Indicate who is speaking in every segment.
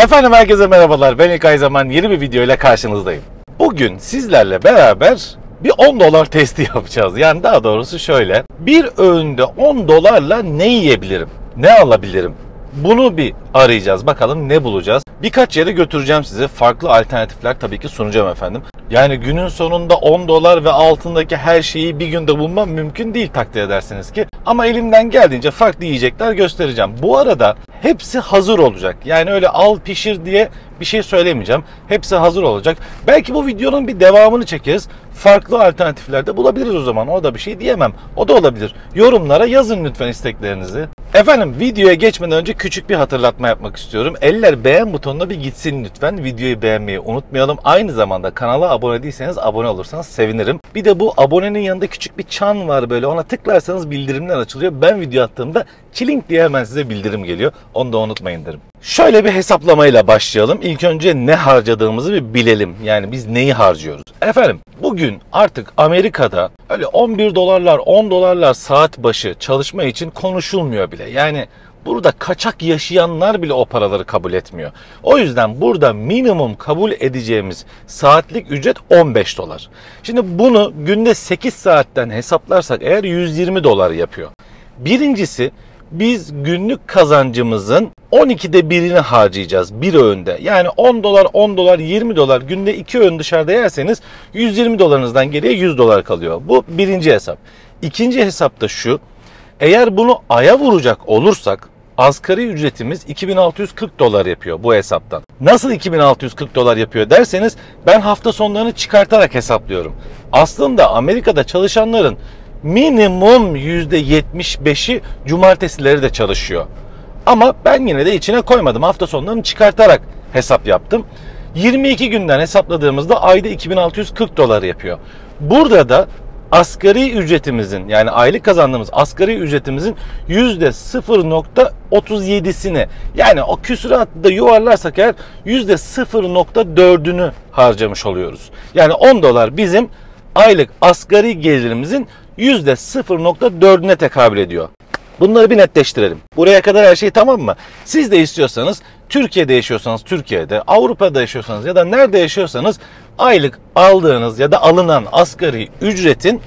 Speaker 1: Efendim herkese merhabalar. Ben İlkay Zaman yeni bir video ile karşınızdayım. Bugün sizlerle beraber bir 10 dolar testi yapacağız. Yani daha doğrusu şöyle. Bir öğünde 10 dolarla ne yiyebilirim? Ne alabilirim? Bunu bir arayacağız. Bakalım ne bulacağız? Birkaç yere götüreceğim sizi. Farklı alternatifler tabii ki sunacağım efendim. Yani günün sonunda 10 dolar ve altındaki her şeyi bir günde bulmam mümkün değil takdir edersiniz ki. Ama elimden geldiğince farklı yiyecekler göstereceğim. Bu arada hepsi hazır olacak. Yani öyle al pişir diye bir şey söylemeyeceğim. Hepsi hazır olacak. Belki bu videonun bir devamını çekeriz. Farklı alternatifler de bulabiliriz o zaman. O da bir şey diyemem. O da olabilir. Yorumlara yazın lütfen isteklerinizi. Efendim videoya geçmeden önce küçük bir hatırlatma yapmak istiyorum. Eller beğen butonuna bir gitsin lütfen. Videoyu beğenmeyi unutmayalım. Aynı zamanda kanala abone değilseniz abone olursanız sevinirim. Bir de bu abonenin yanında küçük bir çan var böyle. Ona tıklarsanız bildirimler açılıyor. Ben video attığımda çilink diye hemen size bildirim geliyor. Onu da unutmayın derim. Şöyle bir hesaplamayla başlayalım. İlk önce ne harcadığımızı bir bilelim. Yani biz neyi harcıyoruz? Efendim bugün artık Amerika'da öyle 11 dolarlar 10 dolarlar saat başı çalışma için konuşulmuyor bile. Yani burada kaçak yaşayanlar bile o paraları kabul etmiyor. O yüzden burada minimum kabul edeceğimiz saatlik ücret 15 dolar. Şimdi bunu günde 8 saatten hesaplarsak eğer 120 dolar yapıyor. Birincisi biz günlük kazancımızın 12'de birini harcayacağız bir öğünde. Yani 10 dolar, 10 dolar, 20 dolar günde 2 öğün dışarıda yerseniz 120 dolarınızdan geriye 100 dolar kalıyor. Bu birinci hesap. İkinci hesap da şu. Eğer bunu aya vuracak olursak asgari ücretimiz 2640 dolar yapıyor bu hesaptan. Nasıl 2640 dolar yapıyor derseniz ben hafta sonlarını çıkartarak hesaplıyorum. Aslında Amerika'da çalışanların minimum %75'i cumartesileri de çalışıyor. Ama ben yine de içine koymadım. Hafta sonlarını çıkartarak hesap yaptım. 22 günden hesapladığımızda ayda 2640 dolar yapıyor. Burada da asgari ücretimizin yani aylık kazandığımız asgari ücretimizin %0.37'sini yani o küsuratı da yuvarlarsak eğer %0.4'ünü harcamış oluyoruz. Yani 10 dolar bizim aylık asgari gelirimizin %0.4'üne tekabül ediyor. Bunları bir netleştirelim. Buraya kadar her şey tamam mı? Siz de istiyorsanız Türkiye'de yaşıyorsanız Türkiye'de, Avrupa'da yaşıyorsanız ya da nerede yaşıyorsanız aylık aldığınız ya da alınan asgari ücretin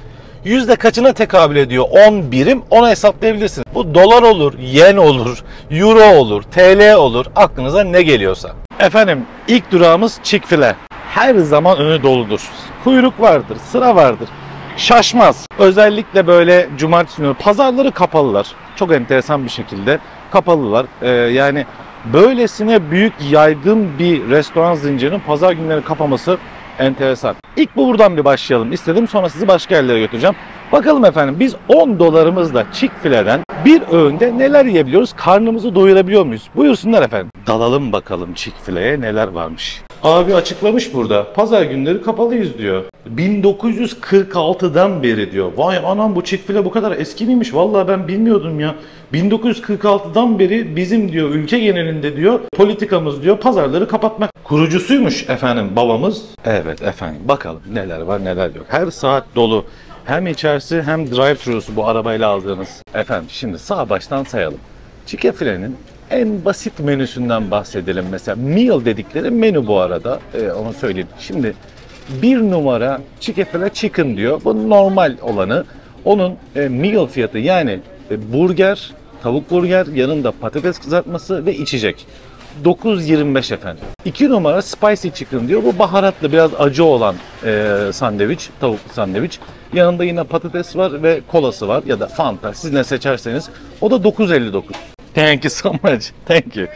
Speaker 1: yüzde kaçına tekabül ediyor? 10 birim, ona hesaplayabilirsiniz. Bu dolar olur, yen olur, euro olur, TL olur, aklınıza ne geliyorsa. Efendim ilk durağımız Chick-fil-A. Her zaman önü doludur. Kuyruk vardır, sıra vardır. Şaşmaz. Özellikle böyle cumartesi günü pazarları kapalılar. Çok enteresan bir şekilde kapalılar. Yani böylesine büyük yaygın bir restoran zincirinin pazar günleri kapaması enteresan. İlk buradan bir başlayalım istedim. Sonra sizi başka yerlere götüreceğim. Bakalım efendim biz 10 dolarımızla Chick-fil-A'den bir öğünde neler yiyebiliyoruz? Karnımızı doyurabiliyor muyuz? Buyursunlar efendim. Dalalım bakalım Chick-fil-A'ya neler varmış. Abi açıklamış burada. Pazar günleri kapalıyız diyor. 1946'dan beri diyor. Vay anam bu Chick-fil-A bu kadar eski miymiş? Vallahi ben bilmiyordum ya. 1946'dan beri bizim diyor ülke genelinde diyor politikamız diyor pazarları kapatmak. Kurucusuymuş efendim babamız. Evet efendim bakalım neler var neler yok. Her saat dolu. Hem içerisi hem drive-thru'su bu arabayla aldığınız. Efendim şimdi sağ baştan sayalım. Chick-fil-A'nın en basit menüsünden bahsedelim. Mesela meal dedikleri menü bu arada. Onu söyleyeyim. Şimdi bir numara Chick-fil-A chicken diyor. Bu normal olanı. Onun meal fiyatı yani burger, tavuk burger, yanında patates kızartması ve içecek. 9.25 efendim. 2 numara spicy chicken diyor. Bu baharatlı biraz acı olan sandviç, tavuklu sandviç. Yanında yine patates var ve kolası var ya da Fanta. Siz ne seçerseniz. O da 9.59. Thank you so much. Thank you.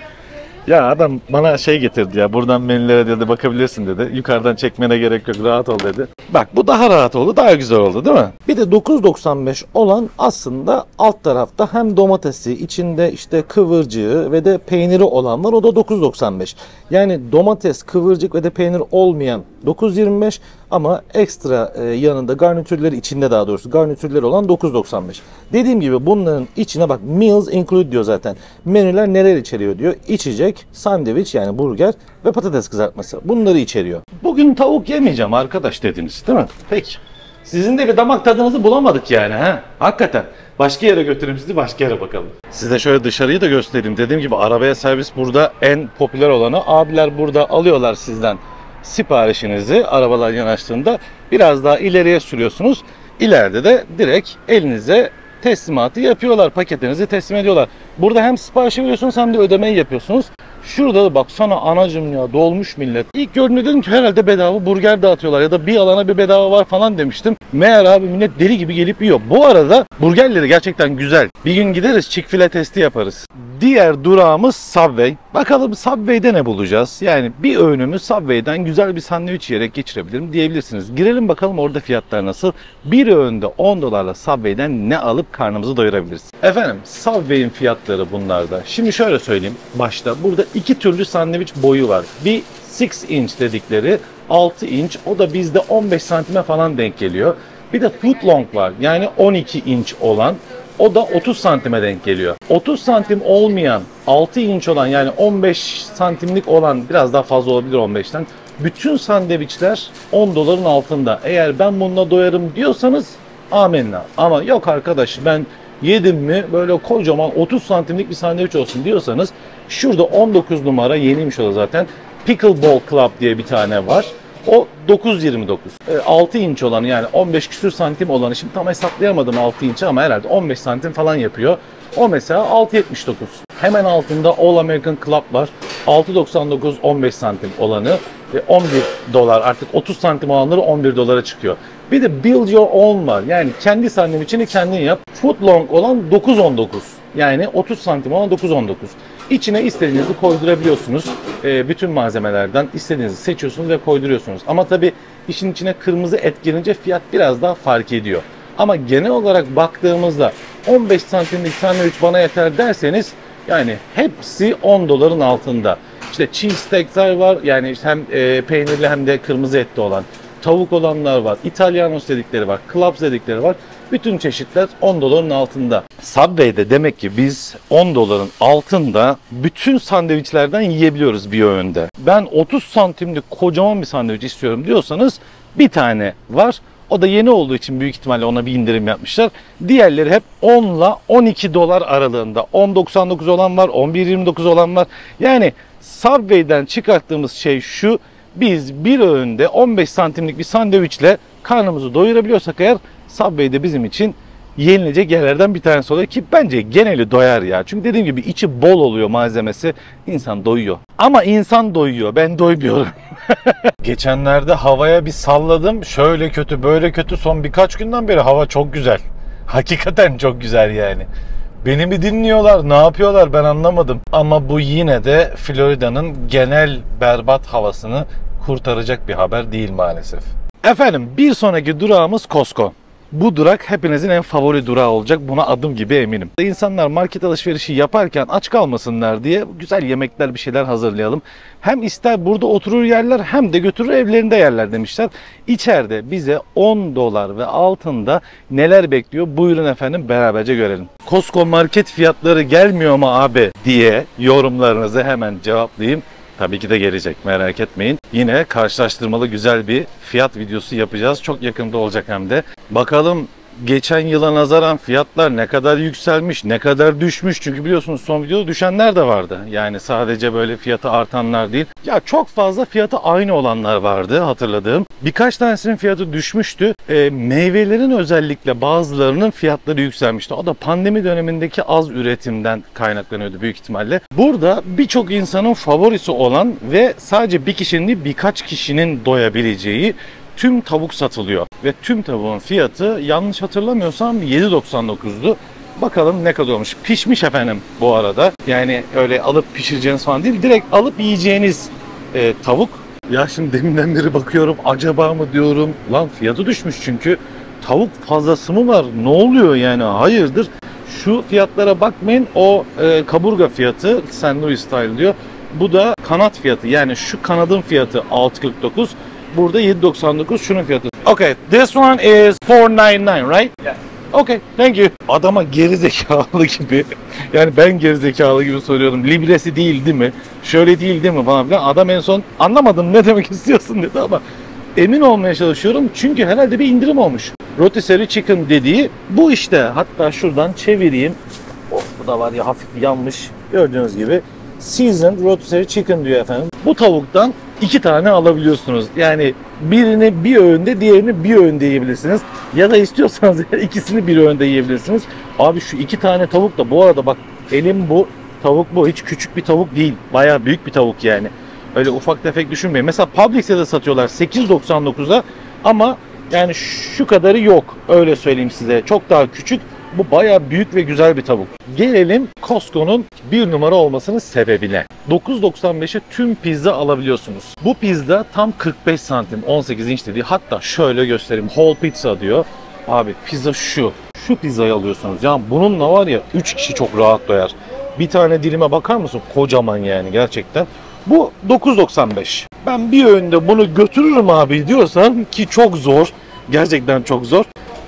Speaker 1: Ya adam bana şey getirdi ya. Buradan menülere dedi bakabilirsin dedi. Yukarıdan çekmene gerek yok. Rahat ol dedi. Bak bu daha rahat oldu. Daha güzel oldu değil mi? Bir de 9.95 olan aslında alt tarafta hem domatesi içinde işte kıvırcığı ve de peyniri olan var. O da 9.95. Yani domates, kıvırcık ve de peynir olmayan 9.25 ama ekstra yanında garnitürleri içinde daha doğrusu garnitürleri olan 9.95. Dediğim gibi bunların içine bak meals include diyor zaten. Menüler neler içeriyor diyor. İçecek, sandviç yani burger ve patates kızartması. Bunları içeriyor. Bugün tavuk yemeyeceğim arkadaş dediniz değil mi? Peki. Sizin de bir damak tadınızı bulamadık yani ha. Hakikaten. Başka yere götüreyim sizi, başka yere bakalım. Size şöyle dışarıyı da göstereyim. Dediğim gibi arabaya servis burada en popüler olanı. Abiler burada alıyorlar sizden siparişinizi arabalar yanaştığında. Biraz daha ileriye sürüyorsunuz. İleride de direkt elinize teslimatı yapıyorlar. Paketinizi teslim ediyorlar. Burada hem siparişi veriyorsunuz hem de ödemeyi yapıyorsunuz. Şurada da baksana anacım ya, dolmuş millet. İlk gördüğümde dedim ki herhalde bedava burger dağıtıyorlar ya da bir alana bir bedava var falan demiştim. Meğer abi millet deli gibi gelip yiyor. Bu arada burgerleri gerçekten güzel. Bir gün gideriz, Chick-fil-A testi yaparız. Diğer durağımız Subway. Bakalım Subway'de ne bulacağız? Yani bir öğünümü Subway'den güzel bir sandviç yiyerek geçirebilirim diyebilirsiniz. Girelim bakalım orada fiyatlar nasıl? Bir öğünde $10'la Subway'den ne alıp karnımızı doyurabiliriz? Efendim Subway'in fiyatları bunlarda. Şimdi şöyle söyleyeyim başta. Burada iki türlü sandviç boyu var. Bir 6 inch dedikleri 6 inç, o da bizde 15 santime falan denk geliyor. Bir de foot long var, yani 12 inç olan, o da 30 santime denk geliyor. 30 santim olmayan 6 inç olan, yani 15 santimlik olan biraz daha fazla olabilir 15'ten. Bütün sandviçler $10'ın altında. Eğer ben bununla doyarım diyorsanız amenna. Ama yok arkadaş ben yedim mi böyle kocaman 30 santimlik bir sandviç olsun diyorsanız şurada 19 numara, yeniymiş o da zaten, Pickleball Club diye bir tane var. O 9.29. 6 inç olanı, yani 15 küsür santim olanı, şimdi tam hesaplayamadım 6 inç'i ama herhalde 15 santim falan yapıyor. O mesela 6.79. Hemen altında All American Club var. 6.99 15 santim olanı. $11, artık 30 santim olanları $11'a çıkıyor. Bir de Build Your Own var. Yani kendi sandviçini kendin yap. Foot long olan 9.19. Yani 30 santim olan 9.19. İçine istediğinizi koydurabiliyorsunuz. Bütün malzemelerden istediğinizi seçiyorsunuz ve koyduruyorsunuz. Ama tabii işin içine kırmızı et girince fiyat biraz daha fark ediyor. Ama genel olarak baktığımızda 15 santimlik sandviç bana yeter derseniz yani hepsi $10'ın altında. İşte cheesesteak'ler var, yani işte hem peynirli hem de kırmızı etli olan. Tavuk olanlar var, Italianos dedikleri var, Clubs dedikleri var. Bütün çeşitler $10'ın altında. Subway'de demek ki biz $10'ın altında bütün sandviçlerden yiyebiliyoruz bir öğünde. Ben 30 santimlik kocaman bir sandviç istiyorum diyorsanız bir tane var. O da yeni olduğu için büyük ihtimalle ona bir indirim yapmışlar. Diğerleri hep $10 ile $12 aralığında. 10.99 olan var, 11.29 olan var. Yani Subway'den çıkarttığımız şey şu: biz bir öğünde 15 santimlik bir sandviçle karnımızı doyurabiliyorsak eğer, Subway'de bizim için yenilecek yerlerden bir tanesi oluyor ki bence geneli doyar ya. Çünkü dediğim gibi içi bol oluyor malzemesi. İnsan doyuyor. Ama insan doyuyor. Ben doymuyorum. Geçenlerde havaya bir salladım. Şöyle kötü böyle kötü. Son birkaç günden beri hava çok güzel. Hakikaten çok güzel yani. Beni mi dinliyorlar, ne yapıyorlar ben anlamadım. Ama bu yine de Florida'nın genel berbat havasını kurtaracak bir haber değil maalesef. Efendim bir sonraki durağımız Costco. Bu durak hepinizin en favori durağı olacak. Buna adım gibi eminim. İnsanlar market alışverişi yaparken aç kalmasınlar diye güzel yemekler, bir şeyler hazırlayalım. Hem ister burada oturur yerler hem de götürür evlerinde yerler demişler. İçeride bize $10 ve altında neler bekliyor? Buyurun efendim beraberce görelim. Costco market fiyatları gelmiyor mu abi diye yorumlarınızı hemen cevaplayayım. Tabii ki de gelecek, merak etmeyin. Yine karşılaştırmalı güzel bir fiyat videosu yapacağız. Çok yakında olacak hem de. Bakalım geçen yıla nazaran fiyatlar ne kadar yükselmiş, ne kadar düşmüş. Çünkü biliyorsunuz son videoda düşenler de vardı. Yani sadece böyle fiyatı artanlar değil. Ya çok fazla fiyatı aynı olanlar vardı hatırladığım. Birkaç tanesinin fiyatı düşmüştü. Meyvelerin özellikle bazılarının fiyatları yükselmişti. O da pandemi dönemindeki az üretimden kaynaklanıyordu büyük ihtimalle. Burada birçok insanın favorisi olan ve sadece bir kişinin değil birkaç kişinin doyabileceği tüm tavuk satılıyor. Ve tüm tavuğun fiyatı yanlış hatırlamıyorsam $7.99'du. Bakalım ne kadar olmuş. Pişmiş efendim bu arada. Yani öyle alıp pişireceğiniz falan değil. Direkt alıp yiyeceğiniz tavuk. Ya şimdi deminden beri bakıyorum acaba mı diyorum. Lan fiyatı düşmüş çünkü. Tavuk fazlası mı var? Ne oluyor yani? Hayırdır? Şu fiyatlara bakmayın. O kaburga fiyatı St. Louis style diyor. Bu da kanat fiyatı. Yani şu kanadın fiyatı $6.49. Burada $7.99 şunun fiyatı. Okay, this one is $4.99, right? Yeah. Okay, thank you. Adama gerizekalı gibi, yani ben gerizekalı gibi soruyorum. Libresi değil mi? Şöyle değil mi falan filan. Adam en son anlamadım ne demek istiyorsun dedi ama emin olmaya çalışıyorum çünkü herhalde bir indirim olmuş. Rotisserie chicken dediği bu işte. Hatta şuradan çevireyim. Of, bu da var ya hafif yanmış. Gördüğünüz gibi seasoned rotisserie chicken diyor efendim. Bu tavuktan 2 tane alabiliyorsunuz. Yani birini bir öğünde, diğerini bir öğünde yiyebilirsiniz. Ya da istiyorsanız ikisini bir öğünde yiyebilirsiniz. Abi şu 2 tane tavuk da bu arada bak, elim bu, tavuk bu. Hiç küçük bir tavuk değil. Bayağı büyük bir tavuk yani. Öyle ufak tefek düşünmeyin. Mesela Publix'te de satıyorlar 8.99'a ama yani şu kadarı yok. Öyle söyleyeyim size. Çok daha küçük. Bu bayağı büyük ve güzel bir tavuk. Gelelim Costco'nun bir numara olmasının sebebine. 9.95'e tüm pizza alabiliyorsunuz. Bu pizza tam 45 santim, 18 inç dediği. Hatta şöyle göstereyim. Whole pizza diyor. Abi pizza şu. Şu pizzayı alıyorsunuz. Ya bununla var ya 3 kişi çok rahat doyar. Bir tane dilime bakar mısın? Kocaman yani gerçekten. Bu 9.95. Ben bir öğünde bunu götürürüm abi diyorsan, ki çok zor. Gerçekten çok zor.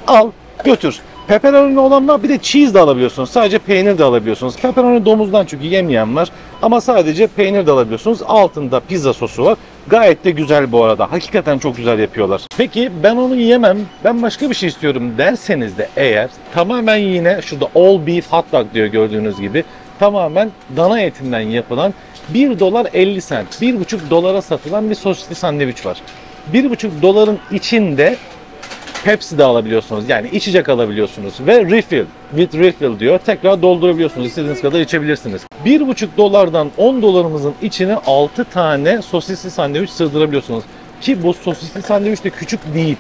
Speaker 1: Al götür. Pepperoni olanlar, bir de cheese de alabiliyorsunuz. Sadece peynir de alabiliyorsunuz. Pepperoni domuzdan çünkü yemeyen var. Ama sadece peynir de alabiliyorsunuz. Altında pizza sosu var. Gayet de güzel bu arada. Hakikaten çok güzel yapıyorlar. Peki ben onu yiyemem, ben başka bir şey istiyorum derseniz de eğer, tamamen yine şurada all beef hot dog diyor gördüğünüz gibi. Tamamen dana etinden yapılan 1 dolar 50 cent, 1,5 dolara satılan bir sosisli sandviç var. 1,5 doların içinde Pepsi de alabiliyorsunuz. Yani içecek alabiliyorsunuz. Ve refill, with refill diyor. Tekrar doldurabiliyorsunuz. İstediğiniz kadar içebilirsiniz. 1,5 dolardan 10 dolarımızın içine 6 tane sosisli sandviç sığdırabiliyorsunuz. Ki bu sosisli sandviç de küçük değil.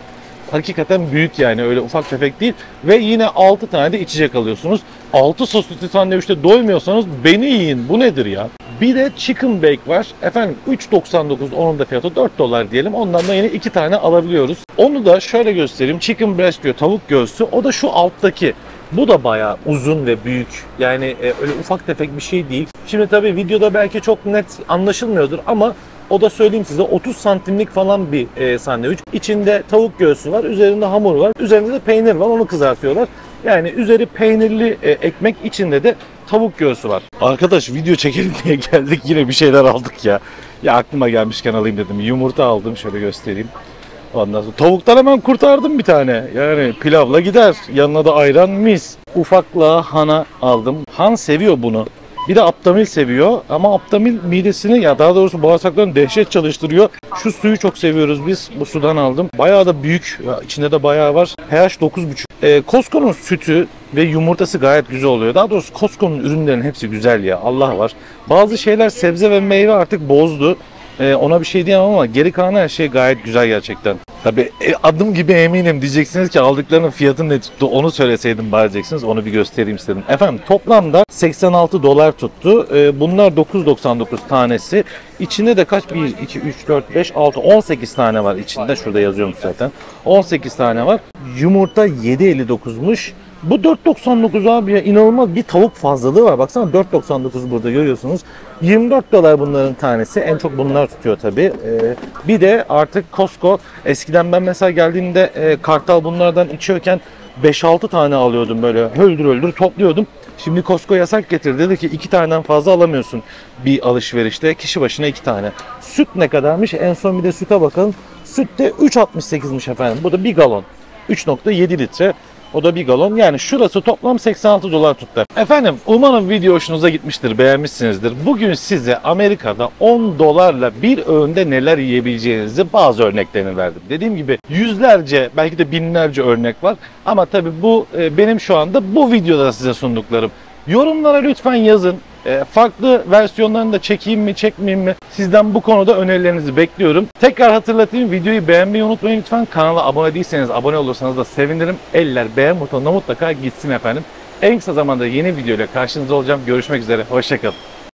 Speaker 1: Hakikaten büyük yani, öyle ufak tefek değil. Ve yine 6 tane de içecek alıyorsunuz. 6 sosisli sandviçte doymuyorsanız beni yiyin. Bu nedir ya? Bir de chicken bake var. Efendim 3.99, onun da fiyatı 4 dolar diyelim. Ondan da yine 2 tane alabiliyoruz. Onu da şöyle göstereyim. Chicken breast diyor, tavuk göğsü. O da şu alttaki. Bu da bayağı uzun ve büyük. Yani öyle ufak tefek bir şey değil. Şimdi tabii videoda belki çok net anlaşılmıyordur ama o da söyleyeyim size 30 santimlik falan bir sandviç. İçinde tavuk göğsü var, üzerinde hamur var, üzerinde de peynir var, onu kızartıyorlar. Yani üzeri peynirli ekmek, içinde de tavuk göğsü var. Arkadaş video çekelim diye geldik, yine bir şeyler aldık ya. Ya aklıma gelmişken alayım dedim. Yumurta aldım, şöyle göstereyim. Ondan sonra tavuktan hemen kurtardım bir tane. Yani pilavla gider. Yanına da ayran mis. Ufakla Han'a aldım. Han seviyor bunu. Bir de Aptamil seviyor ama Aptamil midesini, ya daha doğrusu bağırsaklarını dehşet çalıştırıyor. Şu suyu çok seviyoruz biz. Bu sudan aldım. Bayağı da büyük. Ya içinde de bayağı var. pH 9,5. Costco'nun sütü ve yumurtası gayet güzel oluyor. Daha doğrusu Costco'nun ürünlerinin hepsi güzel ya. Allah var. Bazı şeyler, sebze ve meyve artık bozdu. Ona bir şey diyemem ama geri kalan her şey gayet güzel gerçekten. Tabii adım gibi eminim diyeceksiniz ki aldıklarının fiyatı ne tuttu, onu söyleseydim bari diyeceksiniz. Onu bir göstereyim istedim. Efendim toplamda 86 dolar tuttu. Bunlar 9.99 tanesi. İçinde de kaç? 1, 2, 3, 4, 5, 6, 18 tane var içinde. Şurada yazıyormuş zaten. 18 tane var. Yumurta 7.59'muş. Bu 4.99 abi ya, inanılmaz bir tavuk fazlalığı var. Baksana 4.99 burada görüyorsunuz. 24 dolar bunların tanesi. En çok bunlar tutuyor tabii. Bir de artık Costco, eskiden ben mesela geldiğimde Kartal bunlardan içiyorken 5-6 tane alıyordum, böyle höldür höldür topluyordum. Şimdi Costco yasak getirdi. Dedi ki 2 taneden fazla alamıyorsun bir alışverişte. Kişi başına 2 tane. Süt ne kadarmış? En son bir de süte bakalım. Süt de 3.68'miş efendim. Bu da 1 galon. 3.7 litre. O da 1 galon. Yani şurası toplam 86 dolar tuttu. Efendim umarım video hoşunuza gitmiştir, beğenmişsinizdir. Bugün size Amerika'da 10 dolarla bir öğünde neler yiyebileceğinizi bazı örneklerini verdim. Dediğim gibi yüzlerce, belki de binlerce örnek var. Ama tabii bu benim şu anda bu videoda size sunduklarım. Yorumlara lütfen yazın. Farklı versiyonlarını da çekeyim mi, çekmeyeyim mi? Sizden bu konuda önerilerinizi bekliyorum. Tekrar hatırlatayım, videoyu beğenmeyi unutmayın lütfen. Kanala abone değilseniz abone olursanız da sevinirim. Eller beğen butonuna mutlaka gitsin efendim. En kısa zamanda yeni video ile karşınızda olacağım. Görüşmek üzere, hoşça kalın.